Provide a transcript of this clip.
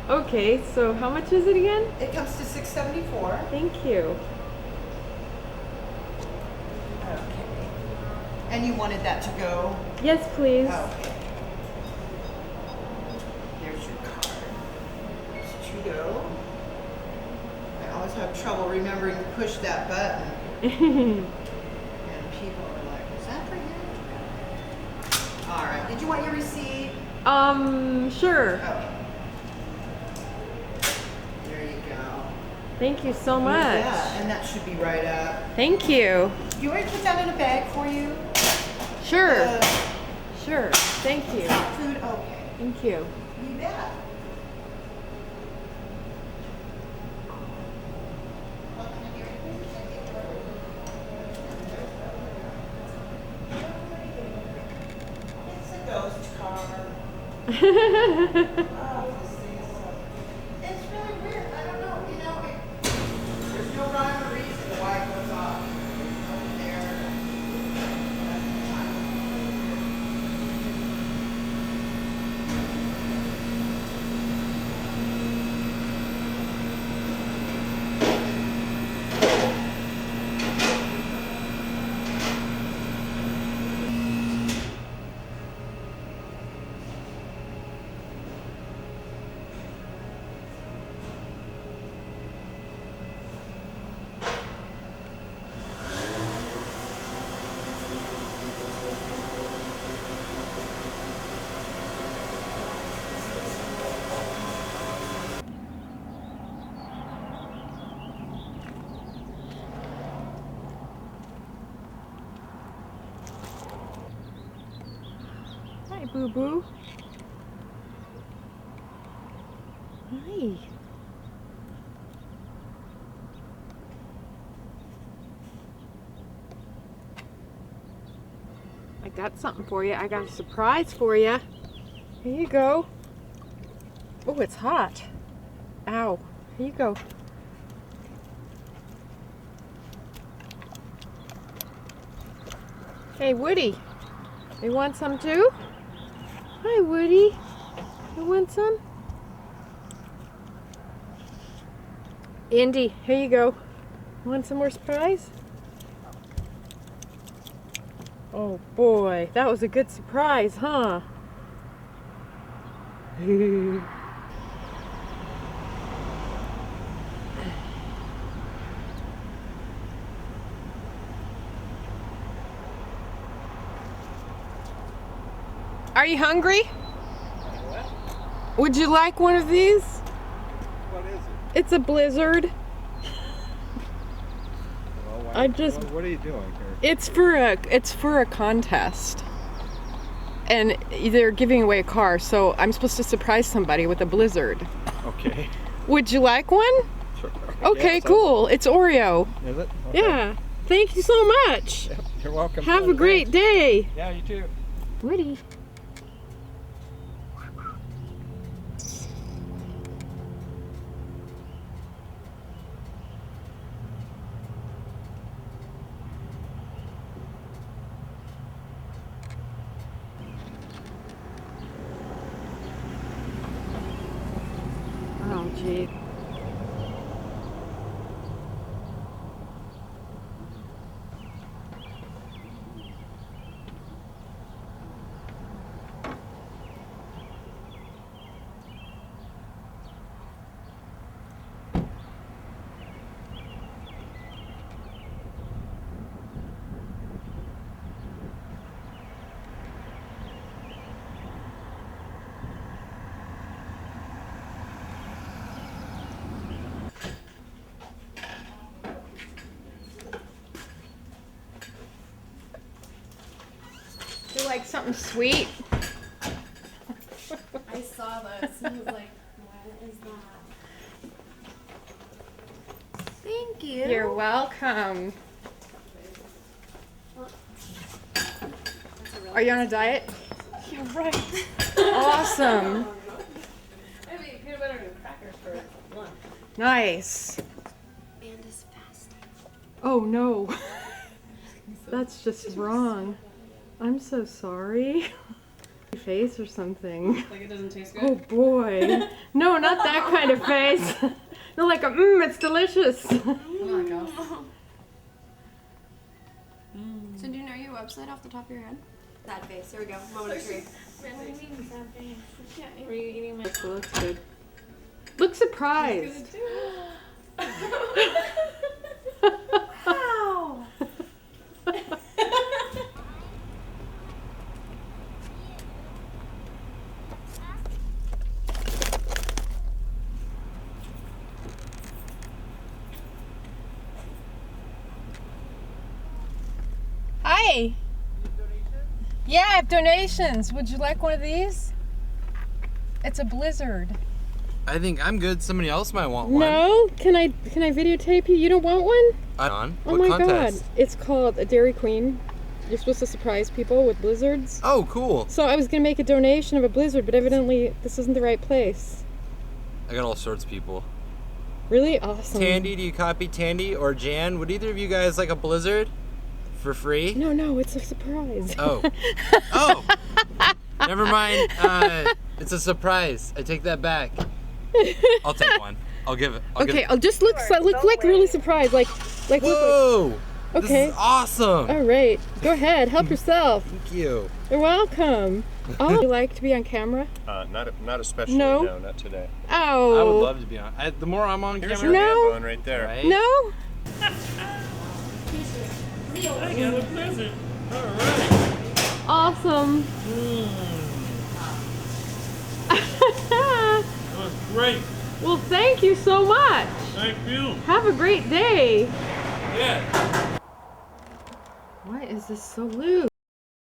Okay, so how much is it again? It comes to $6.74. Thank you. Okay. And you wanted that to go? Yes, please. Okay. There's your card. There's to go. I always have trouble remembering to push that button. And people are like, is that for you? All right. Did you want your receipt? Sure. Oh. There you go. Thank you so much. Yeah, and that should be right up. Thank you. Do you want me to put that in a bag for you? Sure. Sure. Thank you. Food? Okay. Thank you. You bet. It's a ghost car. Oh, this thing is so... It's really weird. I don't know. There's no rhyme or reason why it goes off. Over there. Hi, Boo Boo. Hi. I got something for you. I got a surprise for you. Here you go. Oh, it's hot. Ow. Here you go. Hey, Woody. You want some too? Hi, Woody. You want some? Andy, here you go. Want some more surprise? Oh boy, that was a good surprise, huh? Are you hungry? What? Would you like one of these? What is it? It's a blizzard. Well, I just- what are you doing here? It's for a contest. And they're giving away a car, so I'm supposed to surprise somebody with a blizzard. Okay. Would you like one? Sure. Okay, Yeah, so- cool. It's Oreo. Is it? Okay. Yeah. Thank you so much. Yep, you're welcome. Have a great day. Yeah, you too. Woody. Oh, gee. You like something sweet? I saw this and was like, what is that? Thank you. You're welcome. Are you on a diet? Yeah, right. Awesome. I made peanut butter and crackers for lunch. Nice. And is fasting. Oh no. That's just wrong. I'm so sorry. face or something. Like it doesn't taste Oh good? boy. No, not that kind of face. No, like a, it's delicious. Oh my gosh. So do you know your website off the top of your head? That face. There we go. Moment of truth. What do you mean sad face? Yeah, were you eating my That looks good. Look surprised. Wow! Hi. Yeah, I have donations. Would you like one of these? It's a blizzard. I think I'm good. Somebody else might want one. No? Can I videotape you? You don't want one? On? Oh What my contest? god. It's called a Dairy Queen. You're supposed to surprise people with blizzards. Oh, cool. So I was gonna make a donation of a blizzard, but evidently this isn't the right place. I got all sorts of people. Really awesome. Tandy, do you copy Tandy or Jan? Would either of you guys like a blizzard for free? No, it's a surprise. Oh. Oh. Never mind. It's a surprise. I take that back. I'll take one. I'll give it. I'll give Okay, it. I'll just look like really surprised, like look. Whoa. This Okay. is awesome. All right, go ahead, help yourself. Thank you. You're welcome. Oh, would you like to be on camera? Not especially. No? No, not today. Oh. I would love to be on. The more I'm on Here's camera, your No. hand bone right there. right? No. I got a blizzard. All right. Awesome. That was great. Well, thank you so much. Thank you. Have a great day. Yeah. Why is this so loose?